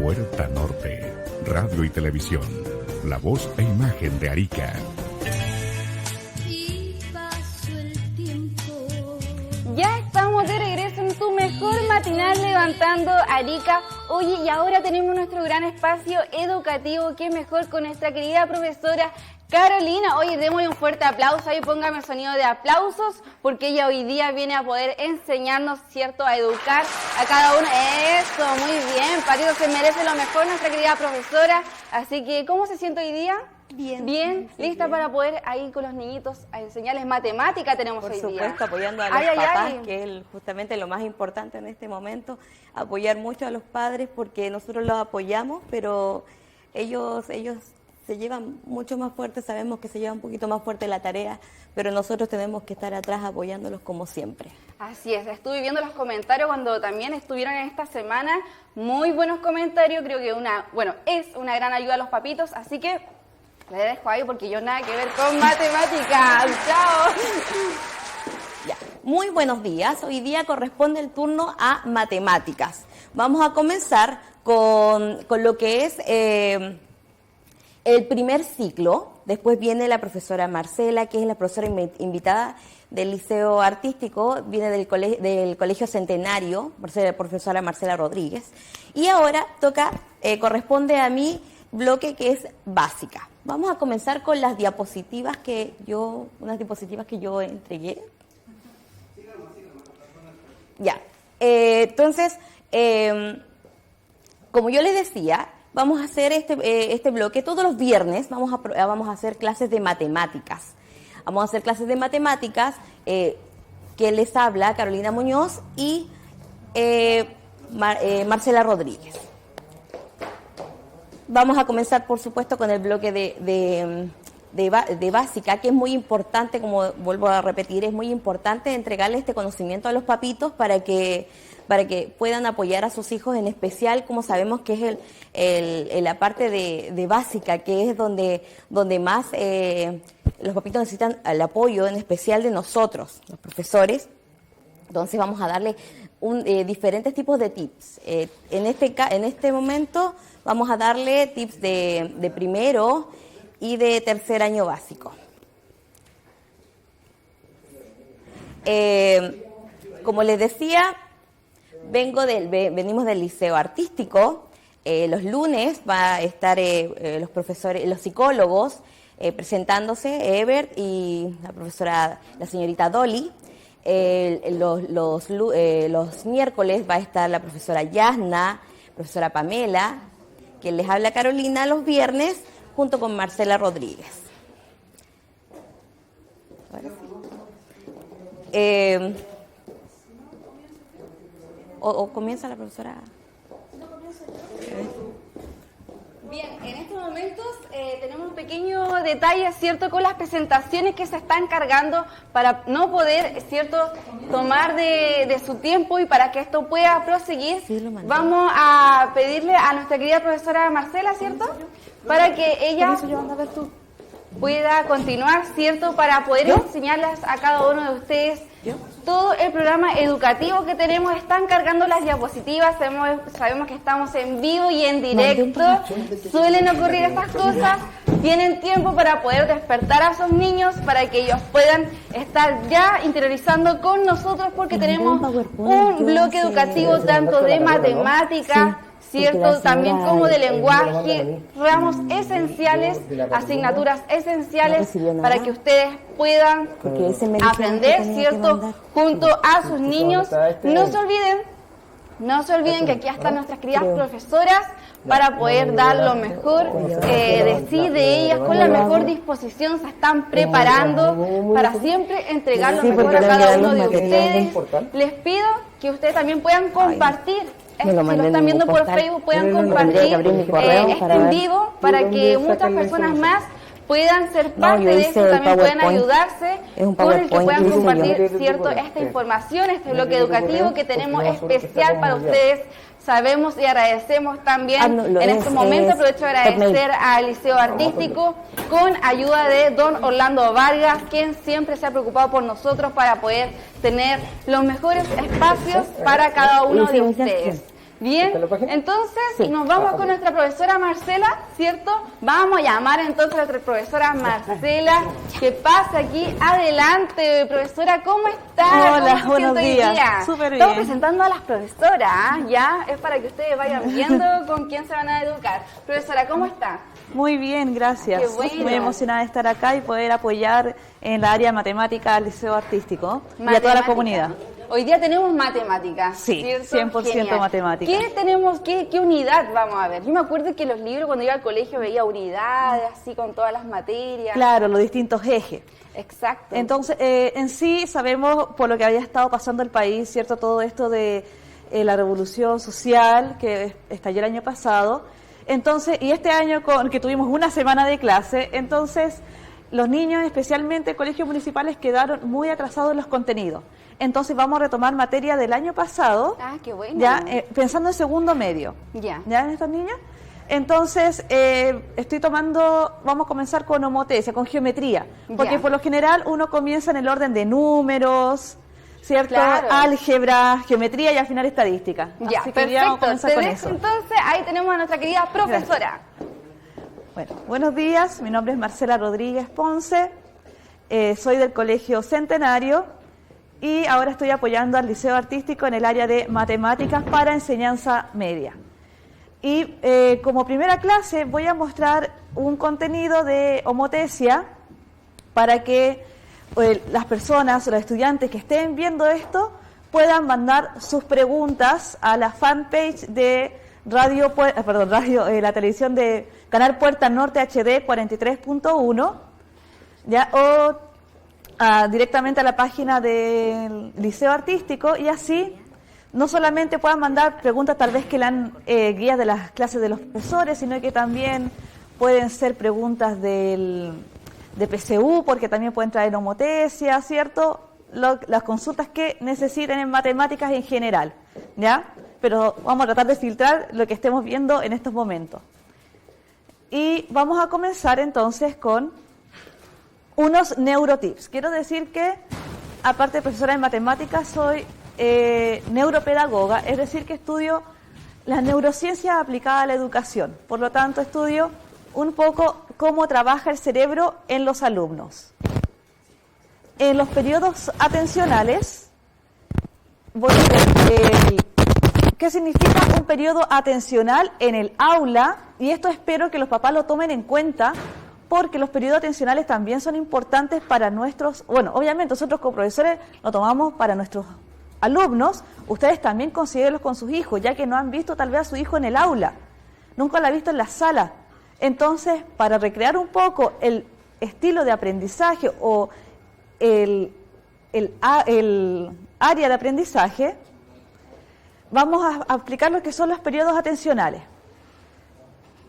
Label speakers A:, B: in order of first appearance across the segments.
A: Puerta Norte, radio y televisión, la voz e imagen de Arica.
B: Ya estamos de regreso en tu mejor matinal Levantando Arica. Oye, y ahora tenemos nuestro gran espacio educativo, que es mejor con nuestra querida profesora Carolina. Oye, démosle un fuerte aplauso ahí, póngame el sonido de aplausos, porque ella hoy día viene a poder enseñarnos, ¿cierto?, a educar a cada uno. Eso, muy bien, Patito, se merece lo mejor nuestra querida profesora. Así que, ¿cómo se siente hoy día?
C: Bien.
B: Bien,
C: sí,
B: lista
C: bien.
B: para poder ahí con los niñitos a enseñarles matemática tenemos hoy día.
C: Por supuesto, apoyando a los papás, que es justamente lo más importante en este momento, apoyar mucho a los padres, porque nosotros los apoyamos, pero ellos se llevan mucho más fuerte, sabemos que se lleva un poquito más fuerte la tarea, pero nosotros tenemos que estar atrás apoyándolos como siempre.
B: Así es, estuve viendo los comentarios cuando también estuvieron en esta semana, muy buenos comentarios, creo que es una gran ayuda a los papitos, así que le dejo ahí porque yo nada que ver con matemáticas. ¡Chao!
C: Ya. Muy buenos días, hoy día corresponde el turno a matemáticas. Vamos a comenzar con lo que es el primer ciclo. Después viene la profesora Marcela, que es la profesora invitada del Liceo Artístico, viene del Colegio Centenario, profesora Marcela Rodríguez. Y ahora corresponde a mi bloque, que es básica. Vamos a comenzar con las diapositivas unas diapositivas que yo entregué. Ya. Entonces, como yo les decía, vamos a hacer este bloque todos los viernes. Vamos a hacer clases de matemáticas. Vamos a hacer clases de matemáticas que les habla Carolina Muñoz y Marcela Rodríguez. Vamos a comenzar, por supuesto, con el bloque de básica, que es muy importante, como vuelvo a repetir, es muy importante entregarle este conocimiento a los papitos para que puedan apoyar a sus hijos, en especial, como sabemos que es la parte de básica, que es donde más los papitos necesitan el apoyo, en especial de nosotros, los profesores. Entonces vamos a darle diferentes tipos de tips. En este momento vamos a darle tips de primero y de tercer año básico. Como les decía, venimos del Liceo Artístico. Los lunes va a estar los profesores, los psicólogos presentándose, Ebert y la señorita Dolly. Los miércoles va a estar la profesora Yasna, profesora Pamela, que les habla Carolina los viernes, junto con Marcela Rodríguez. ¿O comienza la profesora?
B: Bien, en estos momentos tenemos un pequeño detalle, ¿cierto?, con las presentaciones que se están cargando para no poder, ¿cierto?, tomar de su tiempo, y para que esto pueda proseguir, vamos a pedirle a nuestra querida profesora Marcela, ¿cierto?, para que ella pueda continuar, ¿cierto?, para poder enseñarles a cada uno de ustedes todo el programa educativo que tenemos. Están cargando las diapositivas, sabemos que estamos en vivo y en directo, suelen ocurrir estas cosas. Tienen tiempo para poder despertar a sus niños, para que ellos puedan estar ya interiorizando con nosotros, porque tenemos un bloque educativo tanto de matemática, ¿cierto?, también como de lenguaje, ramos esenciales, asignaturas esenciales para que ustedes puedan aprender, ¿cierto?, junto a sus niños. No se olviden que aquí están nuestras queridas profesoras para poder dar lo mejor de sí, de ellas, con la mejor disposición. Se están preparando para siempre entregar lo mejor a cada uno de ustedes. Les pido que ustedes también puedan compartir. Si lo están viendo por Facebook, puedan compartir este en vivo, para que muchas personas más puedan ser parte de esto, también puedan ayudarse con el que puedan compartir, ¿cierto?, esta información, este bloque educativo que tenemos especial para ustedes. Sabemos y agradecemos también en este momento, aprovecho de agradecer al Liceo Artístico, con ayuda de don Orlando Vargas, quien siempre se ha preocupado por nosotros para poder tener los mejores espacios para cada uno de ustedes. Bien,
D: ¿Está la página?
B: entonces
C: Sí.
B: nos vamos con nuestra profesora Marcela, ¿cierto? Vamos a llamar entonces a nuestra profesora Marcela, que pasa aquí. Adelante, profesora, ¿cómo está?
E: Hola,
B: ¿Cómo se
E: buenos
B: siente hoy
E: días.
B: día?
E: Súper
B: Estamos
E: bien.
B: presentando a las profesoras, ¿ah? Ya, es para que ustedes vayan viendo con quién se van a educar. Profesora, ¿cómo está?
E: Muy bien, gracias.
B: Qué bueno.
E: Muy emocionada de estar acá y poder apoyar en la área matemática al Liceo Artístico y a toda la
B: Matemática.
E: comunidad.
B: Hoy día tenemos matemáticas,
E: Sí,
B: ¿cierto?
E: 100%
B: Genial.
E: matemática.
B: ¿Qué tenemos, qué unidad vamos a ver? Yo me acuerdo que los libros cuando iba al colegio veía unidades, así con todas las materias.
E: Claro, los distintos ejes.
B: Exacto.
E: Entonces, en sí sabemos por lo que había estado pasando el país, ¿cierto? Todo esto de la revolución social que estalló el año pasado. Entonces, y este año que tuvimos una semana de clase, entonces los niños, especialmente colegios municipales, quedaron muy atrasados en los contenidos. Entonces vamos a retomar materia del año pasado,
B: Ah, qué bueno.
E: ya pensando en segundo medio.
B: Ya.
E: ¿Ya en estos niños? Entonces, vamos a comenzar con homotesia, con geometría, porque
B: Ya.
E: por lo general uno comienza en el orden de números, ¿cierto?
B: Claro.
E: Álgebra, geometría y al final estadística.
B: Ya,
E: Así que ya vamos a
B: perfecto.
E: comenzar
B: Te
E: con
B: dejo
E: eso.
B: entonces, ahí tenemos a nuestra querida profesora.
E: Bueno, buenos días, mi nombre es Marcela Rodríguez Ponce, soy del Colegio Centenario y ahora estoy apoyando al Liceo Artístico en el área de matemáticas para enseñanza media. Y como primera clase voy a mostrar un contenido de homotesia para que las personas o los estudiantes que estén viendo esto puedan mandar sus preguntas a la fanpage de la televisión de Canal Puerta Norte HD 43.1, ya, o directamente a la página del Liceo Artístico, y así no solamente puedan mandar preguntas tal vez que lean guías de las clases de los profesores, sino que también pueden ser preguntas de PSU, porque también pueden traer homotesia, ¿cierto? Las consultas que necesiten en matemáticas en general, ¿ya? Pero vamos a tratar de filtrar lo que estemos viendo en estos momentos. Y vamos a comenzar entonces con unos neurotips. Quiero decir que, aparte de profesora de matemáticas, soy neuropedagoga, es decir, que estudio las neurociencias aplicadas a la educación. Por lo tanto, estudio un poco cómo trabaja el cerebro en los alumnos. En los periodos atencionales, voy a ver qué significa un periodo atencional en el aula, y esto espero que los papás lo tomen en cuenta, porque los periodos atencionales también son importantes para nuestros, bueno, obviamente nosotros como profesores lo tomamos para nuestros alumnos, ustedes también considérenlos con sus hijos, ya que no han visto tal vez a su hijo en el aula, nunca lo han visto en la sala. Entonces, para recrear un poco el estilo de aprendizaje o el área de aprendizaje, vamos a aplicar lo que son los periodos atencionales.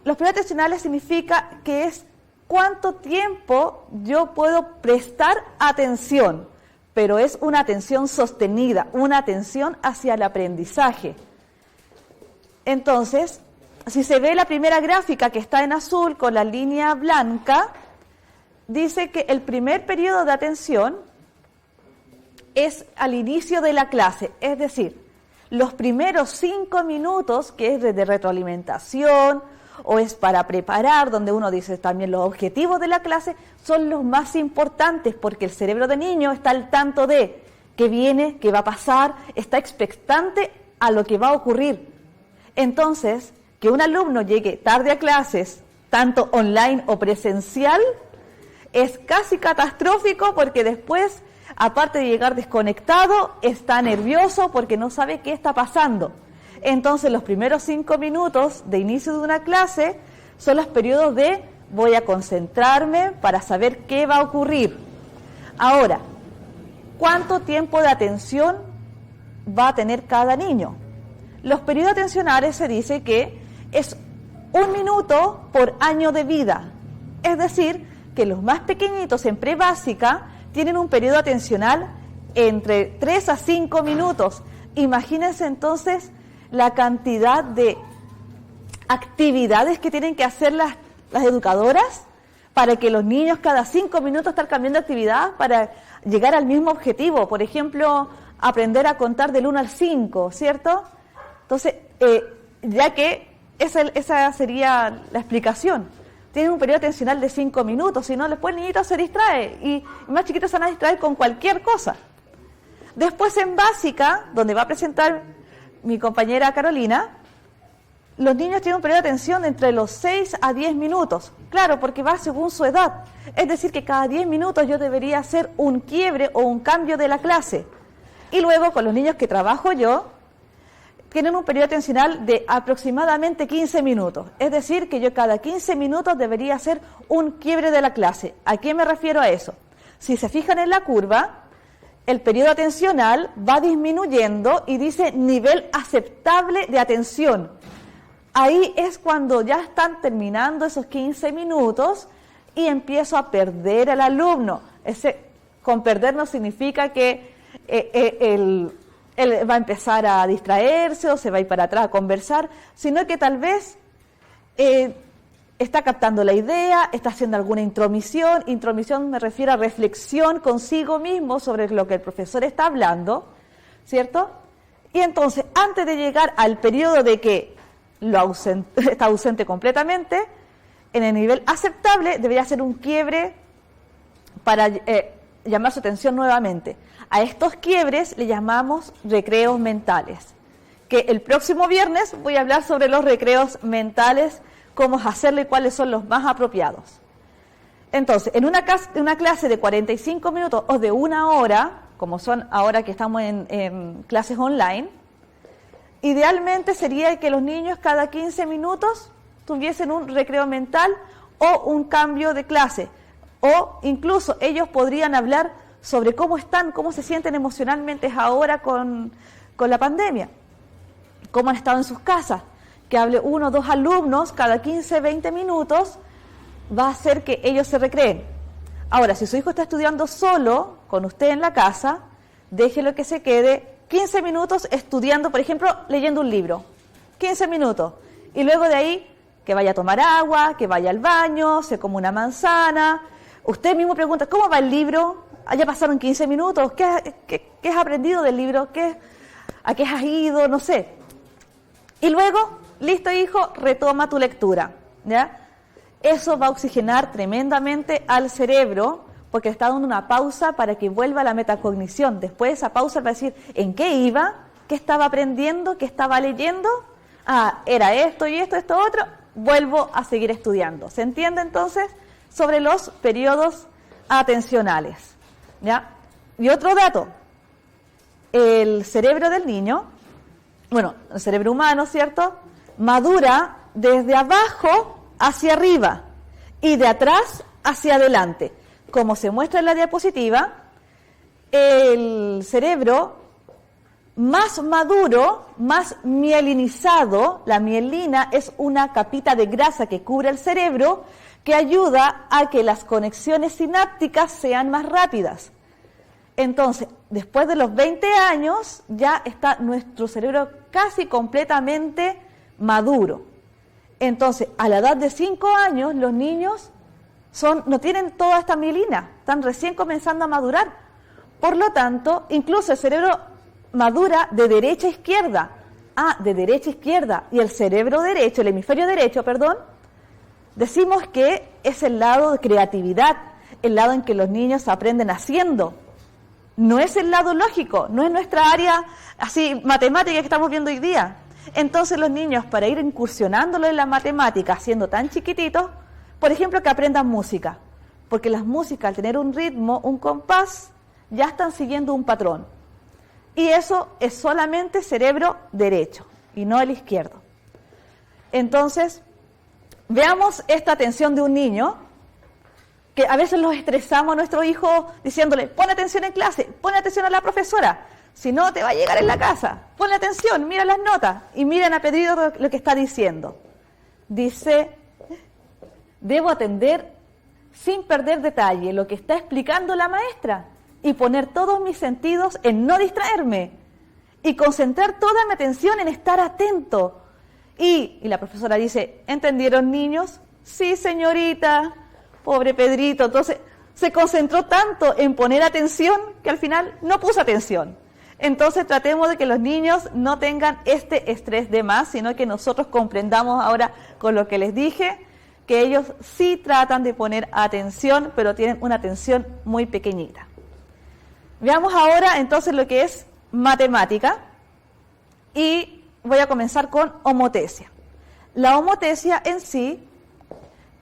E: Los periodos atencionales significa que es cuánto tiempo yo puedo prestar atención, pero es una atención sostenida, una atención hacia el aprendizaje. Entonces, si se ve la primera gráfica que está en azul con la línea blanca, dice que el primer periodo de atención es al inicio de la clase, es decir, los primeros 5 minutos, que es de retroalimentación o es para preparar, donde uno dice también los objetivos de la clase, son los más importantes porque el cerebro del niño está al tanto de qué viene, qué va a pasar, está expectante a lo que va a ocurrir. Entonces, que un alumno llegue tarde a clases, tanto online o presencial, es casi catastrófico porque después, aparte de llegar desconectado, está nervioso porque no sabe qué está pasando. Entonces, los primeros 5 minutos de inicio de una clase son los periodos de voy a concentrarme para saber qué va a ocurrir. Ahora, ¿cuánto tiempo de atención va a tener cada niño? Los periodos atencionales se dice que es 1 minuto por año de vida. Es decir, que los más pequeñitos en prebásica tienen un periodo atencional entre 3 a 5 minutos. Imagínense entonces la cantidad de actividades que tienen que hacer las educadoras para que los niños cada 5 minutos estén cambiando de actividad para llegar al mismo objetivo. Por ejemplo, aprender a contar del 1 al 5, ¿cierto? Entonces, ya que esa sería la explicación. Tienen un periodo atencional de 5 minutos, si no, después el niñito se distrae y más chiquitos se van a distraer con cualquier cosa. Después en básica, donde va a presentar mi compañera Carolina, los niños tienen un periodo de atención de entre los 6 a 10 minutos. Claro, porque va según su edad. Es decir, que cada 10 minutos yo debería hacer un quiebre o un cambio de la clase. Y luego con los niños que trabajo yo, tienen un periodo atencional de aproximadamente 15 minutos. Es decir, que yo cada 15 minutos debería hacer un quiebre de la clase. ¿A qué me refiero a eso? Si se fijan en la curva, el periodo atencional va disminuyendo y dice nivel aceptable de atención. Ahí es cuando ya están terminando esos 15 minutos y empiezo a perder al alumno. Con perder no significa que él va a empezar a distraerse o se va a ir para atrás a conversar, sino que tal vez está captando la idea, está haciendo alguna intromisión. Intromisión me refiero a reflexión consigo mismo sobre lo que el profesor está hablando, ¿cierto? Y entonces, antes de llegar al periodo de que está ausente completamente, en el nivel aceptable debería hacer un quiebre para llamar su atención nuevamente. A estos quiebres le llamamos recreos mentales, que el próximo viernes voy a hablar sobre los recreos mentales, cómo hacerlo y cuáles son los más apropiados. Entonces, en una clase de 45 minutos o de 1 hora, como son ahora que estamos en clases online, idealmente sería que los niños cada 15 minutos tuviesen un recreo mental o un cambio de clase, o incluso ellos podrían hablar sobre cómo están, cómo se sienten emocionalmente ahora con la pandemia, cómo han estado en sus casas, que hable 1 o 2 alumnos cada 15, 20 minutos, va a hacer que ellos se recreen. Ahora, si su hijo está estudiando solo, con usted en la casa, déjelo que se quede 15 minutos estudiando, por ejemplo, leyendo un libro, 15 minutos, y luego de ahí que vaya a tomar agua, que vaya al baño, se coma una manzana. Usted mismo pregunta, ¿cómo va el libro? Ya pasaron 15 minutos, ¿qué has aprendido del libro? ¿A qué has ido? No sé. Y luego, listo hijo, retoma tu lectura, ¿ya? Eso va a oxigenar tremendamente al cerebro, porque le está dando una pausa para que vuelva a la metacognición. Después de esa pausa va a decir, ¿en qué iba? ¿Qué estaba aprendiendo? ¿Qué estaba leyendo? Ah, era esto y esto otro. Vuelvo a seguir estudiando. ¿Se entiende entonces? Sobre los periodos atencionales, ¿ya? Y otro dato, el cerebro del niño, bueno, el cerebro humano, ¿cierto?, madura desde abajo hacia arriba y de atrás hacia adelante. Como se muestra en la diapositiva, el cerebro más maduro, más mielinizado, la mielina es una capita de grasa que cubre el cerebro, que ayuda a que las conexiones sinápticas sean más rápidas. Entonces, después de los 20 años, ya está nuestro cerebro casi completamente maduro. Entonces, a la edad de 5 años, los niños no tienen toda esta mielina, están recién comenzando a madurar. Por lo tanto, incluso el cerebro madura de derecha a izquierda. De derecha a izquierda. Y el cerebro derecho, el hemisferio derecho, decimos que es el lado de creatividad, el lado en que los niños aprenden haciendo. No es el lado lógico, no es nuestra área así matemática que estamos viendo hoy día. Entonces los niños, para ir incursionándolo en la matemática, siendo tan chiquititos, por ejemplo, que aprendan música, porque las músicas, al tener un ritmo, un compás, ya están siguiendo un patrón. Y eso es solamente cerebro derecho y no el izquierdo. Entonces, veamos esta atención de un niño, que a veces los estresamos a nuestro hijo diciéndole, pon atención en clase, pon atención a la profesora, si no te va a llegar en la casa, pon atención, mira las notas, y miren a Pedrito lo que está diciendo. Dice, debo atender sin perder detalle lo que está explicando la maestra y poner todos mis sentidos en no distraerme y concentrar toda mi atención en estar atento. Y la profesora dice, ¿entendieron, niños? Sí, señorita. Pobre Pedrito. Entonces se concentró tanto en poner atención que al final no puso atención. Entonces tratemos de que los niños no tengan este estrés de más, sino que nosotros comprendamos ahora con lo que les dije, que ellos sí tratan de poner atención, pero tienen una atención muy pequeñita. Veamos ahora entonces lo que es matemática y voy a comenzar con homotesia. La homotesia en sí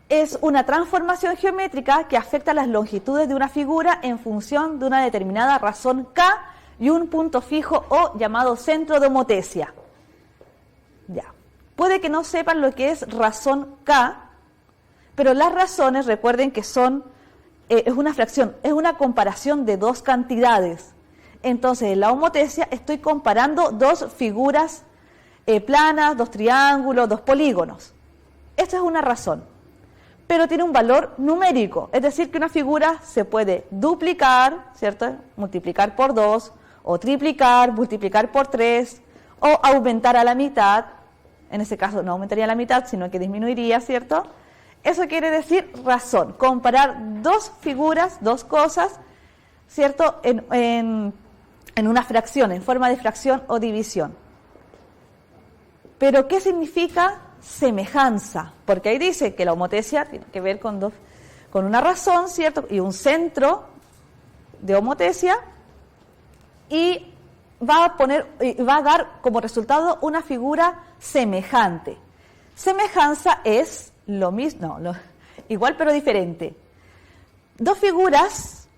E: es una transformación geométrica que afecta las longitudes de una figura en función de una determinada razón K y un punto fijo O llamado centro de homotesia. Ya. Puede que no sepan lo que es razón K, pero las razones, recuerden que son, es una fracción, es una comparación de dos cantidades. Entonces, en la homotesia estoy comparando dos figuras planas, dos triángulos, dos polígonos. Esta es una razón, pero tiene un valor numérico, es decir, que una figura se puede duplicar, ¿cierto? Multiplicar por 2, o triplicar, multiplicar por 3, o aumentar a la mitad. En ese caso no aumentaría a la mitad, sino que disminuiría, ¿cierto? Eso quiere decir razón, comparar dos figuras, dos cosas, ¿cierto? En una fracción, en forma de fracción o división. Pero, ¿qué significa semejanza? Porque ahí dice que la homotesia tiene que ver con una razón, ¿cierto? Y un centro de homotesia, y va a dar como resultado una figura semejante. Semejanza es lo mismo, igual pero diferente. Dos figuras,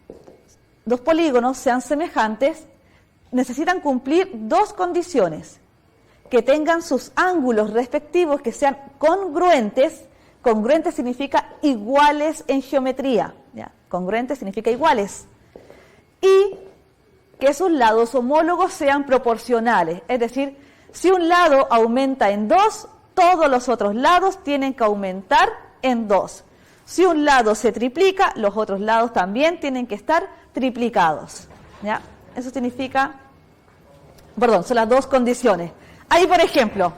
E: dos polígonos sean semejantes, necesitan cumplir dos condiciones: que tengan sus ángulos respectivos, que sean congruentes. Congruentes significa iguales en geometría, ¿ya? Congruentes significa iguales. Y que sus lados homólogos sean proporcionales, es decir, si un lado aumenta en 2, todos los otros lados tienen que aumentar en 2. Si un lado se triplica, los otros lados también tienen que estar triplicados, ¿ya? Eso significa, son las dos condiciones. Ahí, por ejemplo,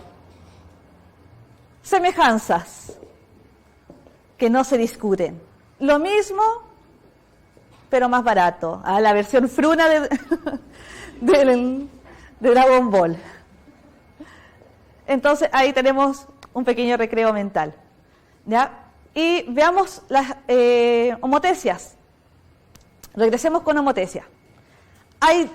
E: semejanzas que no se discuten. Lo mismo, pero más barato. La versión fruna de Dragon Ball. Entonces, ahí tenemos un pequeño recreo mental, ¿ya? Y veamos las homotesias. Regresemos con homotesia. Hay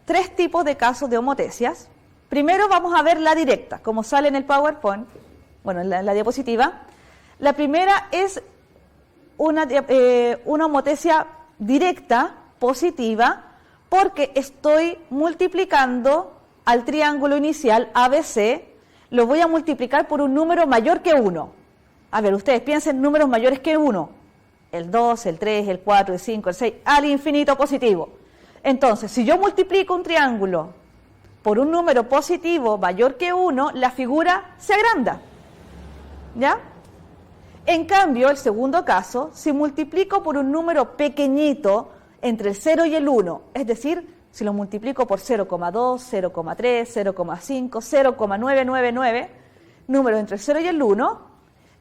E: 3 tipos de casos de homotesias. Primero vamos a ver la directa, como sale en el PowerPoint, en la diapositiva. La primera es una homotesia directa, positiva, porque estoy multiplicando al triángulo inicial ABC, lo voy a multiplicar por un número mayor que 1. A ver, ustedes piensen en números mayores que 1. El 2, el 3, el 4, el 5, el 6, al infinito positivo. Entonces, si yo multiplico un triángulo por un número positivo mayor que 1, la figura se agranda, ¿ya? En cambio, el segundo caso, si multiplico por un número pequeñito entre el 0 y el 1, es decir, si lo multiplico por 0,2, 0,3, 0,5, 0,999, números entre el 0 y el 1,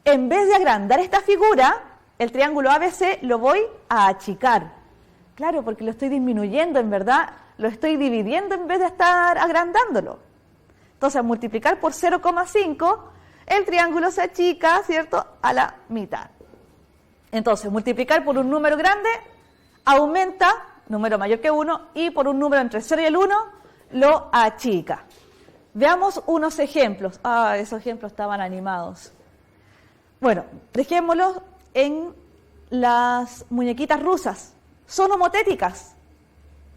E: en vez de agrandar esta figura, el triángulo ABC lo voy a achicar. Claro, porque lo estoy disminuyendo, en verdad, lo estoy dividiendo en vez de estar agrandándolo. Entonces, al multiplicar por 0,5, el triángulo se achica, ¿cierto?, a la mitad. Entonces, multiplicar por un número grande aumenta, número mayor que 1, y por un número entre el 0 y el 1 lo achica. Veamos unos ejemplos. Esos ejemplos estaban animados. Bueno, dejémoslos en las muñequitas rusas. Son homotéticas,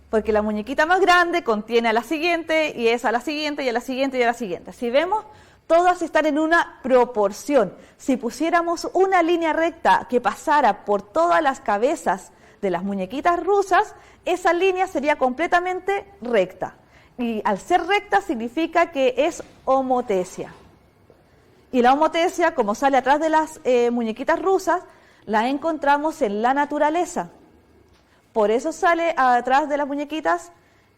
E: porque la muñequita más grande contiene a la siguiente, y es a la siguiente, y a la siguiente, y a la siguiente. Si vemos, todas están en una proporción. Si pusiéramos una línea recta que pasara por todas las cabezas de las muñequitas rusas, esa línea sería completamente recta. Y al ser recta significa que es homotesia. Y la homotesia, como sale atrás de las muñequitas rusas, la encontramos en la naturaleza. Por eso sale atrás de las muñequitas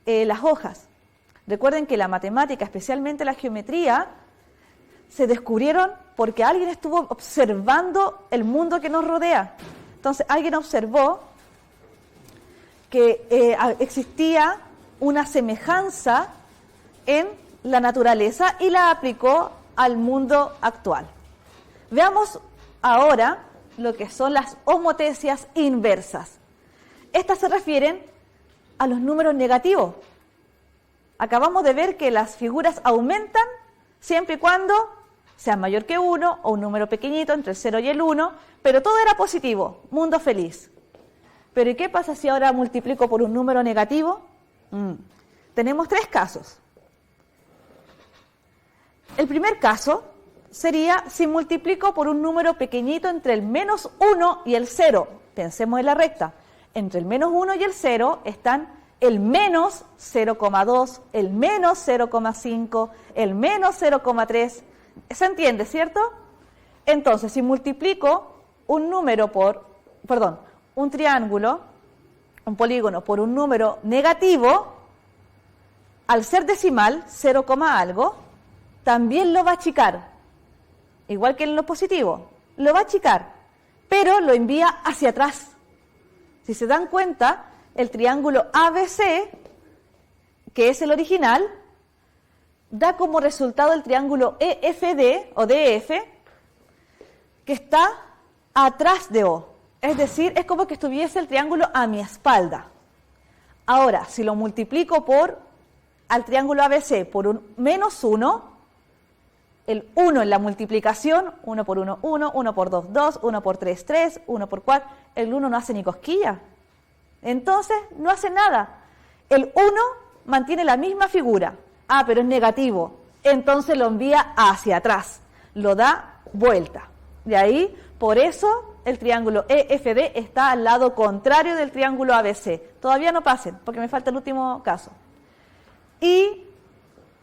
E: las hojas. Recuerden que la matemática, especialmente la geometría, se descubrieron porque alguien estuvo observando el mundo que nos rodea. Entonces, alguien observó que existía una semejanza en la naturaleza y la aplicó al mundo actual. Veamos ahora lo que son las homotecias inversas. Estas se refieren a los números negativos. Acabamos de ver que las figuras aumentan siempre y cuando sean mayor que 1 o un número pequeñito entre el 0 y el 1, pero todo era positivo, mundo feliz. Pero ¿y qué pasa si ahora multiplico por un número negativo? Tenemos 3 casos. El primer caso sería si multiplico por un número pequeñito entre el menos 1 y el 0. Pensemos en la recta. Entre el menos 1 y el 0 están el menos 0,2, el menos 0,5, el menos 0,3. ¿Se entiende, cierto? Entonces, si multiplico un triángulo, un polígono, por un número negativo, al ser decimal, 0, algo, también lo va a achicar. Igual que en lo positivo, lo va a achicar, pero lo envía hacia atrás. Si se dan cuenta, el triángulo ABC, que es el original, da como resultado el triángulo EFD o DF, que está atrás de O. Es decir, es como que estuviese el triángulo a mi espalda. Ahora, si lo multiplico al triángulo ABC por un menos 1, el 1 en la multiplicación, 1 por 1, 1, 1 por 2, 2, 1 por 3, 3, 1 por 4, el 1 no hace ni cosquilla. Entonces, no hace nada. El 1 mantiene la misma figura. Pero es negativo. Entonces lo envía hacia atrás. Lo da vuelta. De ahí, por eso, el triángulo EFD está al lado contrario del triángulo ABC. Todavía no pasen, porque me falta el último caso. Y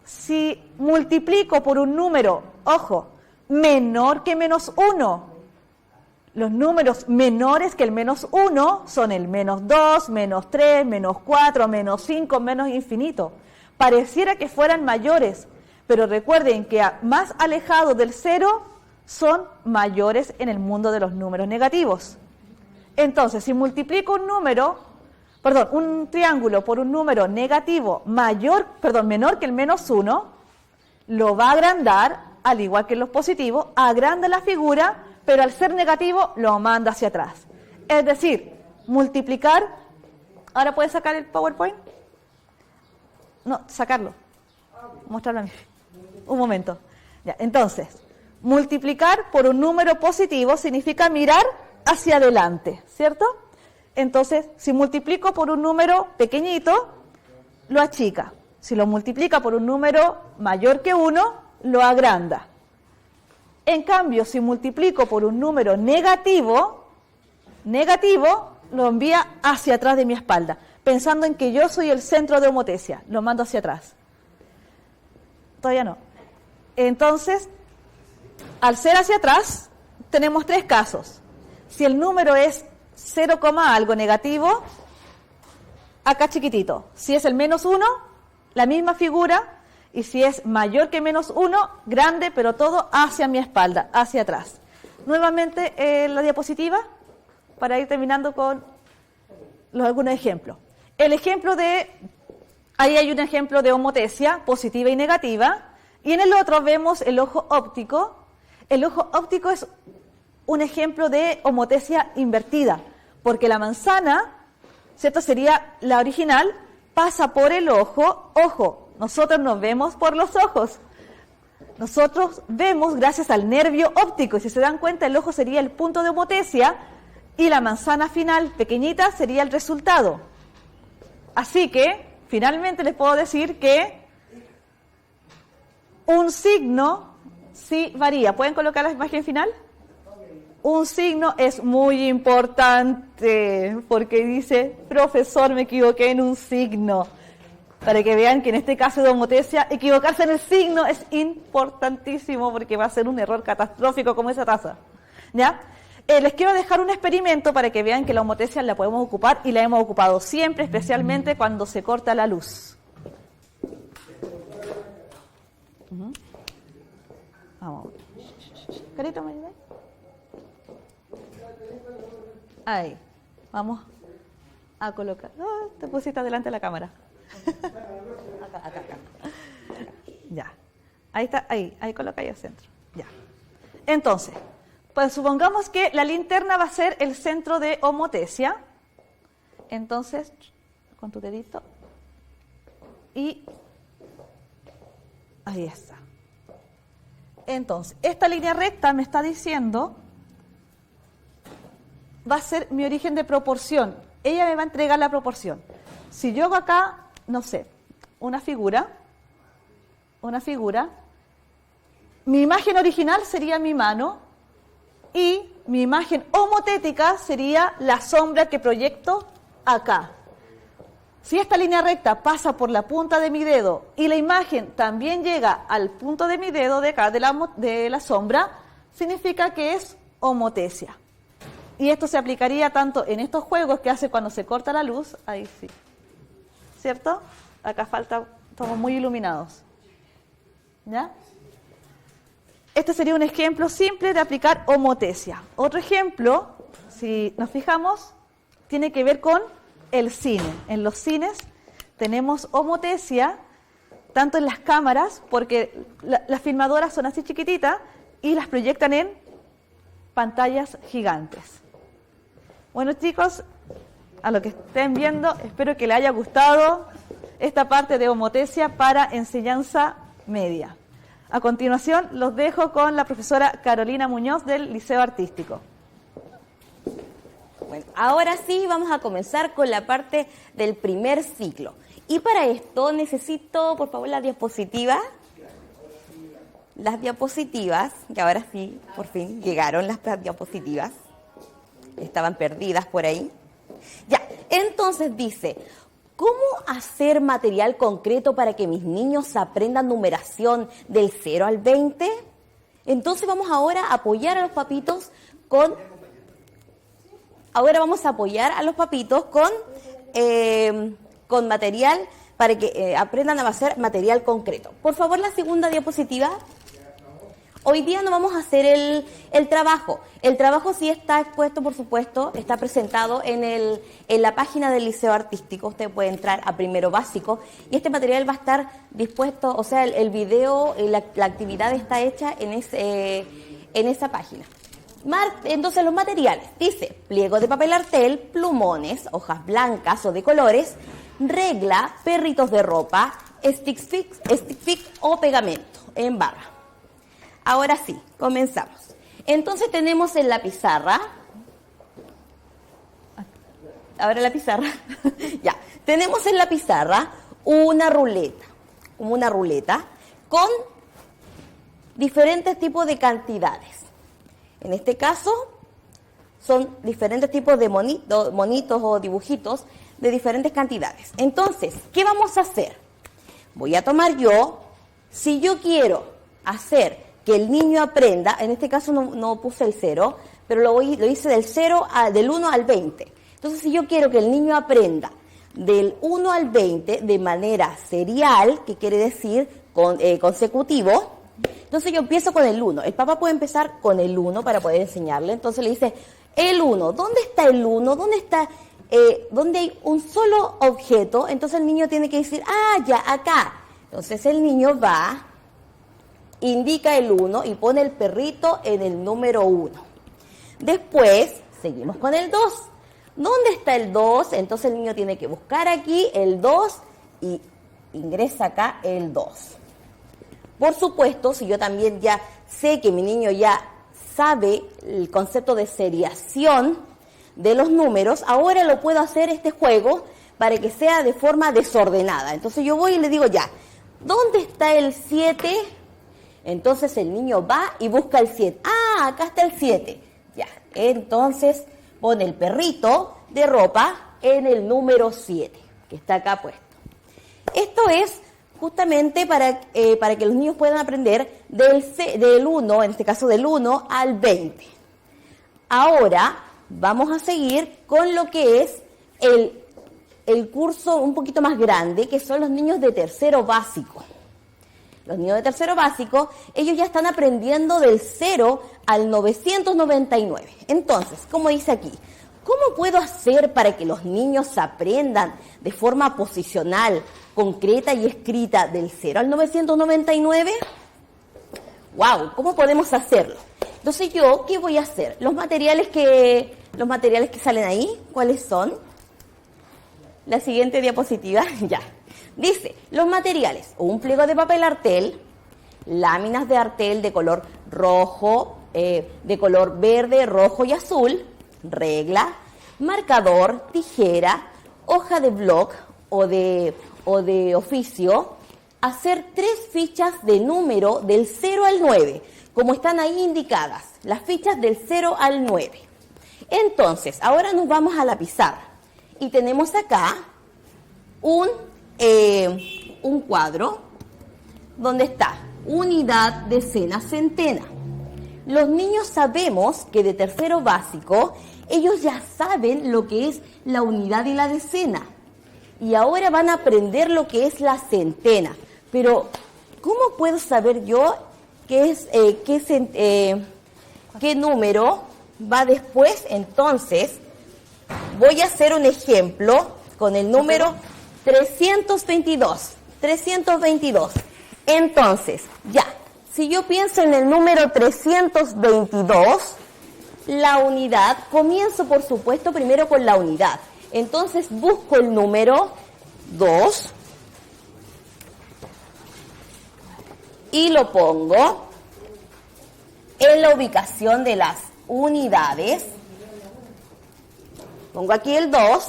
E: si multiplico por un número, ojo, menor que menos 1, los números menores que el menos 1 son el menos 2, menos 3, menos 4, menos 5, menos infinito. Pareciera que fueran mayores, pero recuerden que más alejados del 0 son mayores en el mundo de los números negativos. Entonces, si multiplico un triángulo por un número negativo menor que el menos 1, lo va a agrandar, al igual que en los positivos, agranda la figura, pero al ser negativo lo manda hacia atrás. Es decir, multiplicar, ¿ahora puedes sacar el PowerPoint? No, sacarlo. Mostrarlo a mí. Un momento. Ya, entonces, multiplicar por un número positivo significa mirar hacia adelante, ¿cierto? Entonces, si multiplico por un número pequeñito, lo achica. Si lo multiplica por un número mayor que 1, lo agranda. En cambio, si multiplico por un número negativo, lo envía hacia atrás de mi espalda, pensando en que yo soy el centro de homotecia, lo mando hacia atrás. Todavía no. Entonces, al ser hacia atrás, tenemos 3 casos. Si el número es 0, algo negativo, acá chiquitito. Si es el menos 1, la misma figura. Y si es mayor que menos 1, grande, pero todo hacia mi espalda, hacia atrás. Nuevamente la diapositiva, para ir terminando con algunos ejemplos. Ahí hay un ejemplo de homotecia positiva y negativa, y en el otro vemos el ojo óptico. El ojo óptico es un ejemplo de homotecia invertida, porque la manzana, ¿cierto? Sería la original, pasa por el ojo. Nosotros nos vemos por los ojos. Nosotros vemos gracias al nervio óptico, y si se dan cuenta, el ojo sería el punto de homotecia, y la manzana final, pequeñita, sería el resultado. Así que, finalmente les puedo decir que un signo sí varía. ¿Pueden colocar la imagen final? Un signo es muy importante, porque dice, profesor, me equivoqué en un signo. Para que vean que en este caso de homotecia, equivocarse en el signo es importantísimo, porque va a ser un error catastrófico como esa taza. ¿Ya? Les quiero dejar un experimento para que vean que la homotecia la podemos ocupar, y la hemos ocupado siempre, especialmente cuando se corta la luz. Vamos. Carito, ¿me ayudas? Ahí. Vamos a colocar. Te pusiste delante de la cámara.
C: Acá.
E: Ya. Ahí está, ahí coloca ahí al centro. Ya. Entonces, pues supongamos que la linterna va a ser el centro de homotesia. Entonces, con tu dedito. Y ahí está. Entonces, esta línea recta me está diciendo, va a ser mi origen de proporción. Ella me va a entregar la proporción. Si yo hago acá, no sé, una figura, mi imagen original sería mi mano y mi imagen homotética sería la sombra que proyecto acá. Si esta línea recta pasa por la punta de mi dedo y la imagen también llega al punto de mi dedo de acá, de la sombra, significa que es homotesia. Y esto se aplicaría tanto en estos juegos que hace cuando se corta la luz, ahí sí, ¿cierto? Acá falta, estamos muy iluminados. ¿Ya? Este sería un ejemplo simple de aplicar homotesia. Otro ejemplo, si nos fijamos, tiene que ver con el cine. En los cines tenemos homotesia, tanto en las cámaras, porque las filmadoras son así chiquititas y las proyectan en pantallas gigantes. Bueno, chicos, a lo que estén viendo, espero que les haya gustado esta parte de homotesia para enseñanza media. A continuación, los dejo con la profesora Carolina Muñoz del Liceo Artístico.
C: Bueno, ahora sí vamos a comenzar con la parte del primer ciclo. Y para esto necesito, por favor, la diapositiva. Las diapositivas, que ahora sí, por fin, llegaron las diapositivas. Estaban perdidas por ahí. Ya, entonces dice, ¿cómo hacer material concreto para que mis niños aprendan numeración del 0 al 20? Entonces vamos ahora a apoyar a los papitos con... Ahora vamos a apoyar a los papitos con material para que aprendan a hacer material concreto. Por favor, la segunda diapositiva. Hoy día no vamos a hacer el trabajo. El trabajo sí está expuesto, por supuesto, está presentado en la página del Liceo Artístico. Usted puede entrar a primero básico y este material va a estar dispuesto, o sea, el video, la actividad está hecha en esa página. Entonces los materiales, dice, pliego de papel artel, plumones, hojas blancas o de colores, regla, perritos de ropa, stick fix o pegamento en barra. Ahora sí, comenzamos. Entonces tenemos en la pizarra, ahora la pizarra, ya, tenemos en la pizarra una ruleta, como una ruleta, con diferentes tipos de cantidades. En este caso, son diferentes tipos de monitos o dibujitos de diferentes cantidades. Entonces, ¿qué vamos a hacer? Voy a tomar yo, si yo quiero hacer que el niño aprenda, en este caso no puse el 0, pero lo hice del 1 al 20. Entonces, si yo quiero que el niño aprenda del 1 al 20 de manera serial, que quiere decir consecutivo, entonces yo empiezo con el 1. El papá puede empezar con el 1 para poder enseñarle. Entonces le dice, el 1, ¿dónde está el 1? ¿Dónde está, dónde hay un solo objeto? Entonces el niño tiene que decir, ya, acá. Entonces el niño va, indica el 1 y pone el perrito en el número 1. Después seguimos con el 2. ¿Dónde está el 2? Entonces el niño tiene que buscar aquí el 2 y ingresa acá el 2. Por supuesto, si yo también ya sé que mi niño ya sabe el concepto de seriación de los números, ahora lo puedo hacer este juego para que sea de forma desordenada. Entonces yo voy y le digo ya, ¿dónde está el 7? Entonces el niño va y busca el 7. Acá está el 7. Ya, entonces pone el perrito de ropa en el número 7, que está acá puesto. Esto es justamente para que los niños puedan aprender del 1, en este caso del 1 al 20. Ahora vamos a seguir con lo que es el curso un poquito más grande, que son los niños de tercero básico. Los niños de tercero básico, ellos ya están aprendiendo del 0 al 999. Entonces, como dice aquí, ¿Cómo puedo hacer para que los niños aprendan de forma posicional, concreta y escrita del 0 al 999? ¡Wow! ¿Cómo podemos hacerlo? Entonces yo, ¿qué voy a hacer? Los materiales que salen ahí, ¿cuáles son? La siguiente diapositiva, ya. Dice, los materiales, un pliego de papel artel, láminas de artel de color rojo, de color verde, rojo y azul, regla, marcador, tijera, hoja de bloc o de oficio, hacer 3 fichas de número del 0 al 9, como están ahí indicadas, las fichas del 0 al 9. Entonces, ahora nos vamos a la pizarra y tenemos acá un cuadro donde está unidad, decena, centena. Los niños sabemos que de tercero básico, ellos ya saben lo que es la unidad y la decena. Y ahora van a aprender lo que es la centena. Pero, ¿cómo puedo saber yo qué número va después? Entonces, voy a hacer un ejemplo con el número 322. 322. Entonces, ya, si yo pienso en el número 322, la unidad, comienzo por supuesto primero con la unidad. Entonces busco el número 2 y lo pongo en la ubicación de las unidades. Pongo aquí el 2.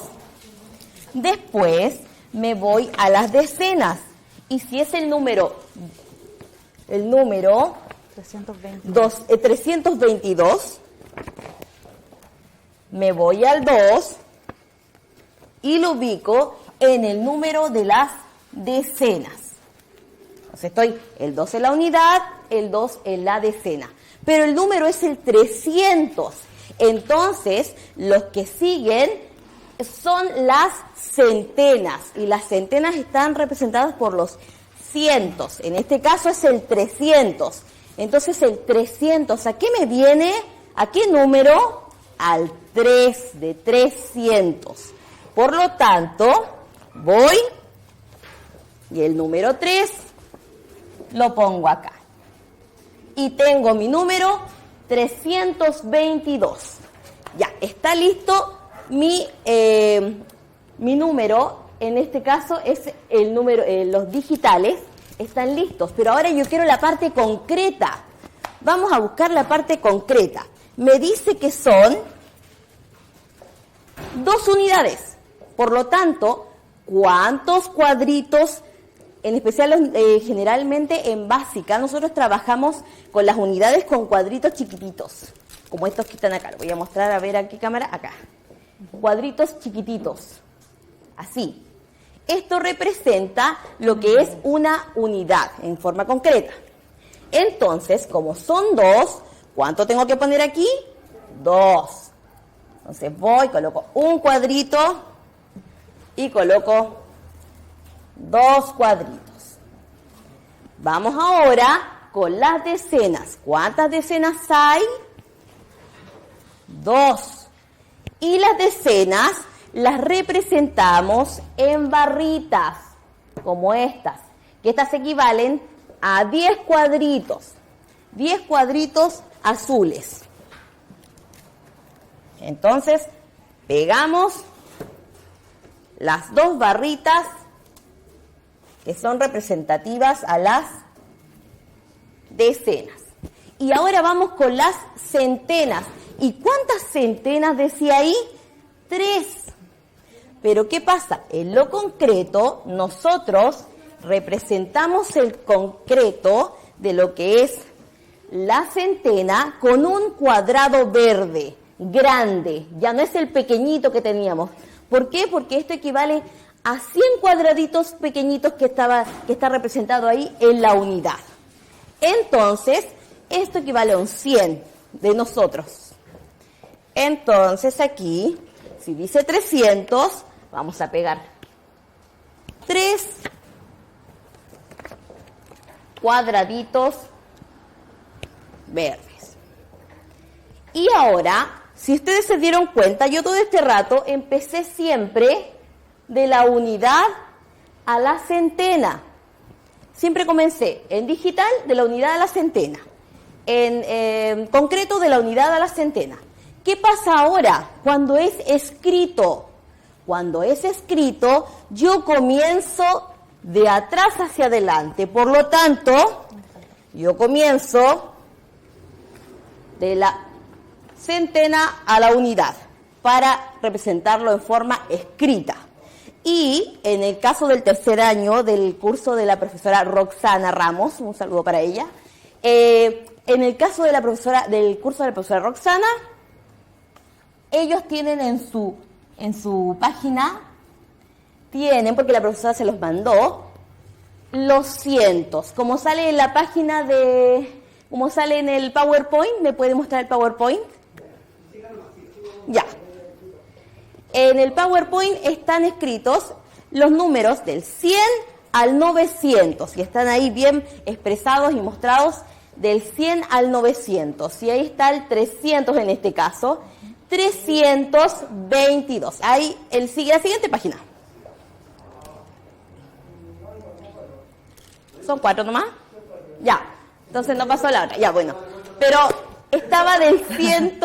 C: Después me voy a las decenas. Y si es el número 322, me voy al 2 y lo ubico en el número de las decenas. Entonces estoy el 2 en la unidad, el 2 en la decena. Pero el número es el 300. Entonces, los que siguen son las centenas. Y las centenas están representadas por los cientos. En este caso es el 300. Entonces el 300, ¿a qué me viene? ¿A qué número? Al 3 de 300. Por lo tanto, voy y el número 3 lo pongo acá. Y tengo mi número 322. Ya, está listo mi número. En este caso es el número, los digitales están listos. Pero ahora yo quiero la parte concreta. Vamos a buscar la parte concreta. Me dice que son 2 unidades. Por lo tanto, ¿cuántos cuadritos? En especial, generalmente en básica, nosotros trabajamos con las unidades con cuadritos chiquititos, como estos que están acá. Lo voy a mostrar, a ver a qué cámara, acá. Cuadritos chiquititos, así. Esto representa lo que es una unidad en forma concreta. Entonces, como son 2, ¿cuánto tengo que poner aquí? 2. Entonces voy, coloco un cuadrito y coloco 2 cuadritos. Vamos ahora con las decenas. ¿Cuántas decenas hay? 2. Y las decenas las representamos en barritas, como estas, que estas equivalen a 10 cuadritos. 10 cuadritos azules. Entonces, pegamos las 2 barritas que son representativas a las decenas. Y ahora vamos con las centenas. ¿Y cuántas centenas decía ahí? 3. Pero ¿qué pasa? En lo concreto, nosotros representamos el concreto de lo que es la centena con un cuadrado verde, grande. Ya no es el pequeñito que teníamos. ¿Por qué? Porque esto equivale a 100 cuadraditos pequeñitos que está representado ahí en la unidad. Entonces, esto equivale a un 100 de nosotros. Entonces aquí, si dice 300, vamos a pegar 3 cuadraditos verdes. Y ahora si ustedes se dieron cuenta, yo todo este rato empecé siempre de la unidad a la centena. Siempre comencé en digital de la unidad a la centena, en concreto de la unidad a la centena. ¿Qué pasa ahora cuando es escrito? Cuando es escrito, yo comienzo de atrás hacia adelante. Por lo tanto, yo comienzo de la centena a la unidad para representarlo en forma escrita. Y en el caso del tercer año del curso de la profesora Roxana Ramos, un saludo para ella, en el caso de del curso de la profesora Roxana, ellos tienen en su página, porque la profesora se los mandó, los cientos. Como sale en la página como sale en el PowerPoint, ¿me puede mostrar el PowerPoint? Ya. En el PowerPoint están escritos los números del 100 al 900 y están ahí bien expresados y mostrados del 100 al 900. Y ahí está el 300 en este caso, 322. Ahí la siguiente página. ¿Son 4 nomás? Ya. Entonces no pasó la otra. Ya, bueno. Pero estaba del 100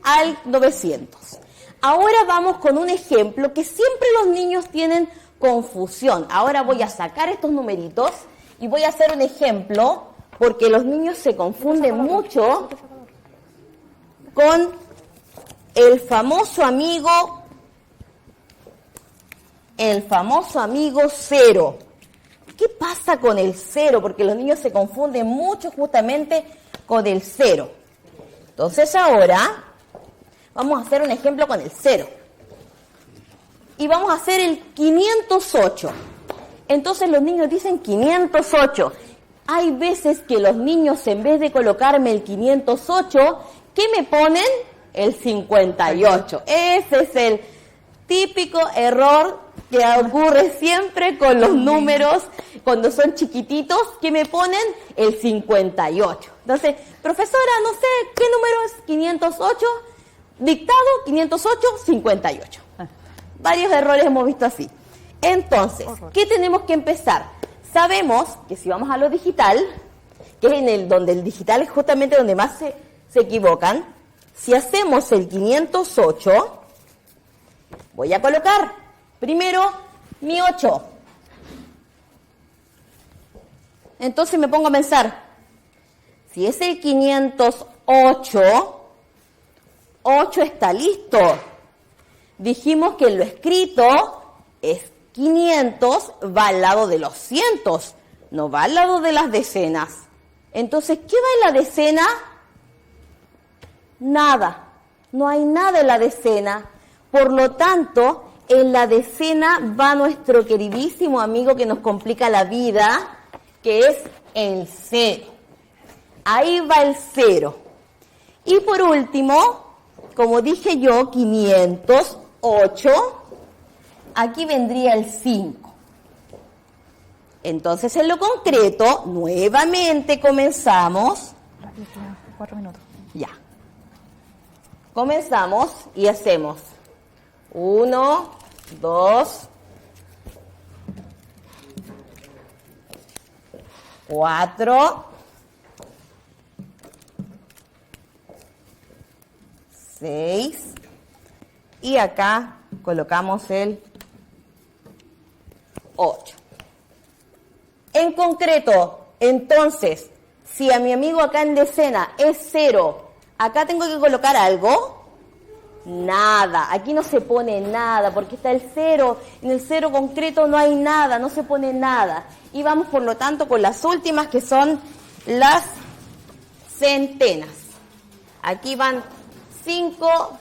C: al 900. Ahora vamos con un ejemplo que siempre los niños tienen confusión. Ahora voy a sacar estos numeritos y voy a hacer un ejemplo porque los niños se confunden mucho con el famoso amigo cero. ¿Qué pasa con el cero? Porque los niños se confunden mucho justamente con el cero. Entonces ahora vamos a hacer un ejemplo con el 0. Y vamos a hacer el 508. Entonces los niños dicen 508. Hay veces que los niños, en vez de colocarme el 508, ¿qué me ponen? El 58. Ese es el típico error que ocurre siempre con los números cuando son chiquititos, que me ponen el 58. Entonces, profesora, no sé, ¿qué número es 508? Dictado 508, 58. Varios errores hemos visto así. Entonces, ¿qué tenemos que empezar? Sabemos que si vamos a lo digital, que es donde el digital es justamente donde más se equivocan, si hacemos el 508, voy a colocar primero mi 8. Entonces me pongo a pensar, si es el 508, 8 está listo. Dijimos que en lo escrito es 500, va al lado de los cientos, no va al lado de las decenas. Entonces, ¿qué va en la decena? Nada. No hay nada en la decena. Por lo tanto, en la decena va nuestro queridísimo amigo que nos complica la vida, que es el 0. Ahí va el 0. Y por último, como dije yo, 508, aquí vendría el 5. Entonces, en lo concreto, nuevamente comenzamos.
E: 4 minutos.
C: Ya. Comenzamos y hacemos 1, 2, 4, 6 y acá colocamos el 8. En concreto, entonces, si a mi amigo acá en decena es 0, ¿acá tengo que colocar algo? Nada, aquí no se pone nada, porque está el 0, en el 0 concreto no hay nada, no se pone nada. Y vamos, por lo tanto, con las últimas, que son las centenas. Aquí van 5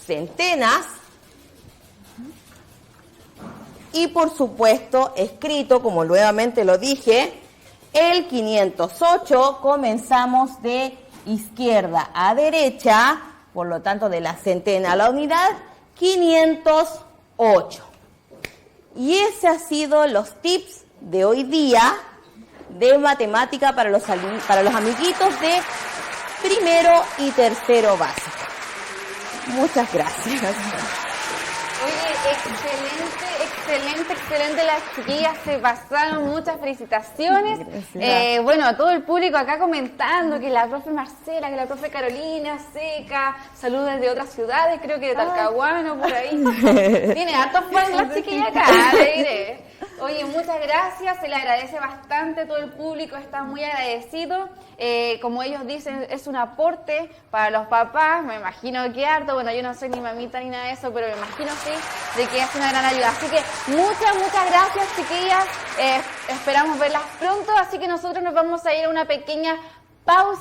C: centenas y, por supuesto, escrito, como nuevamente lo dije, el 508. Comenzamos de izquierda a derecha, por lo tanto, de la centena a la unidad, 508. Y ese ha sido los tips de hoy día de matemática para los amiguitos de primero y tercero básico. Muchas gracias.
B: Oye, excelente. Las chiquillas se pasaron. Muchas felicitaciones. Bueno, a todo el público acá comentando que la profe Marcela, que la profe Carolina, Seca, saludos desde otras ciudades, creo que de Talcahuano, por ahí. Tiene hartos fans las chiquillas acá, le diré. Oye, muchas gracias, se le agradece bastante, todo el público está muy agradecido. Como ellos dicen, es un aporte para los papás, me imagino que harto, bueno, yo no soy ni mamita ni nada de eso, pero me imagino sí, de que es una gran ayuda. Así que muchas gracias, chiquillas, esperamos verlas pronto, así que nosotros nos vamos a ir a una pequeña pausa.